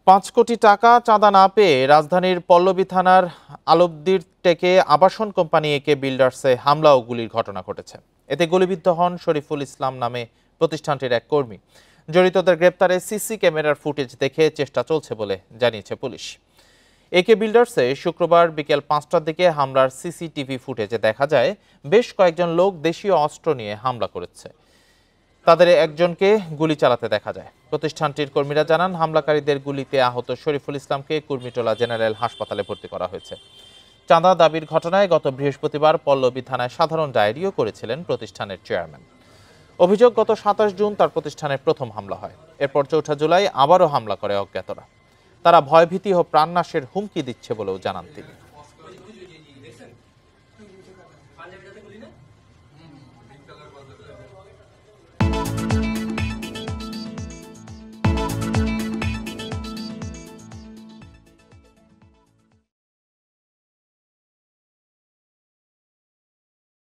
৫ কোটি টাকা চাঁদা না পেয়ে রাজধানীর পল্লবী থানার আলবদির টেকে আবাসন কোম্পানি একে বিল্ডার্সে হামলা ও গুলির ঘটনা ঘটেছে। এতে গুলিবিদ্ধ হন শরীফুল ইসলাম নামে প্রতিষ্ঠানটির এক কর্মী। জড়িতদের গ্রেপ্তারে সিসি ক্যামেরার ফুটেজ দেখে চেষ্টা চলছে বলে জানিয়েছে পুলিশ। একে বিল্ডার্সে শুক্রবার বিকেল ৫টার দিকে হামলার সিসিটিভি ফুটেজে দেখা যায় বেশ কয়েকজন লোক দেশীয় অস্ত্র নিয়ে হামলা করেছে। তাদের একজনকে গুলি চালাতে দেখা যায়। প্রতিষ্ঠানটির কর্মীরা জানান, হামলাকারীদের গুলিতে আহত শরীফুল ইসলামকে কুর্মিটোলা জেনারেল হাসপাতালে ভর্তি করা হয়েছে। চাঁদা দাবির ঘটনায় গত বৃহস্পতিবার পল্লবী থানায় সাধারণ ডায়েরিও করেছিলেন প্রতিষ্ঠানের চেয়ারম্যান। অভিযোগ, গত ২৭ জুন তার প্রতিষ্ঠানের প্রথম হামলা হয়। এরপর ৪ জুলাই আবারও হামলা করে অজ্ঞাতরা। তারা ভয়ভীতি ও প্রাণনাশের হুমকি দিচ্ছে বলেও জানান তিনি।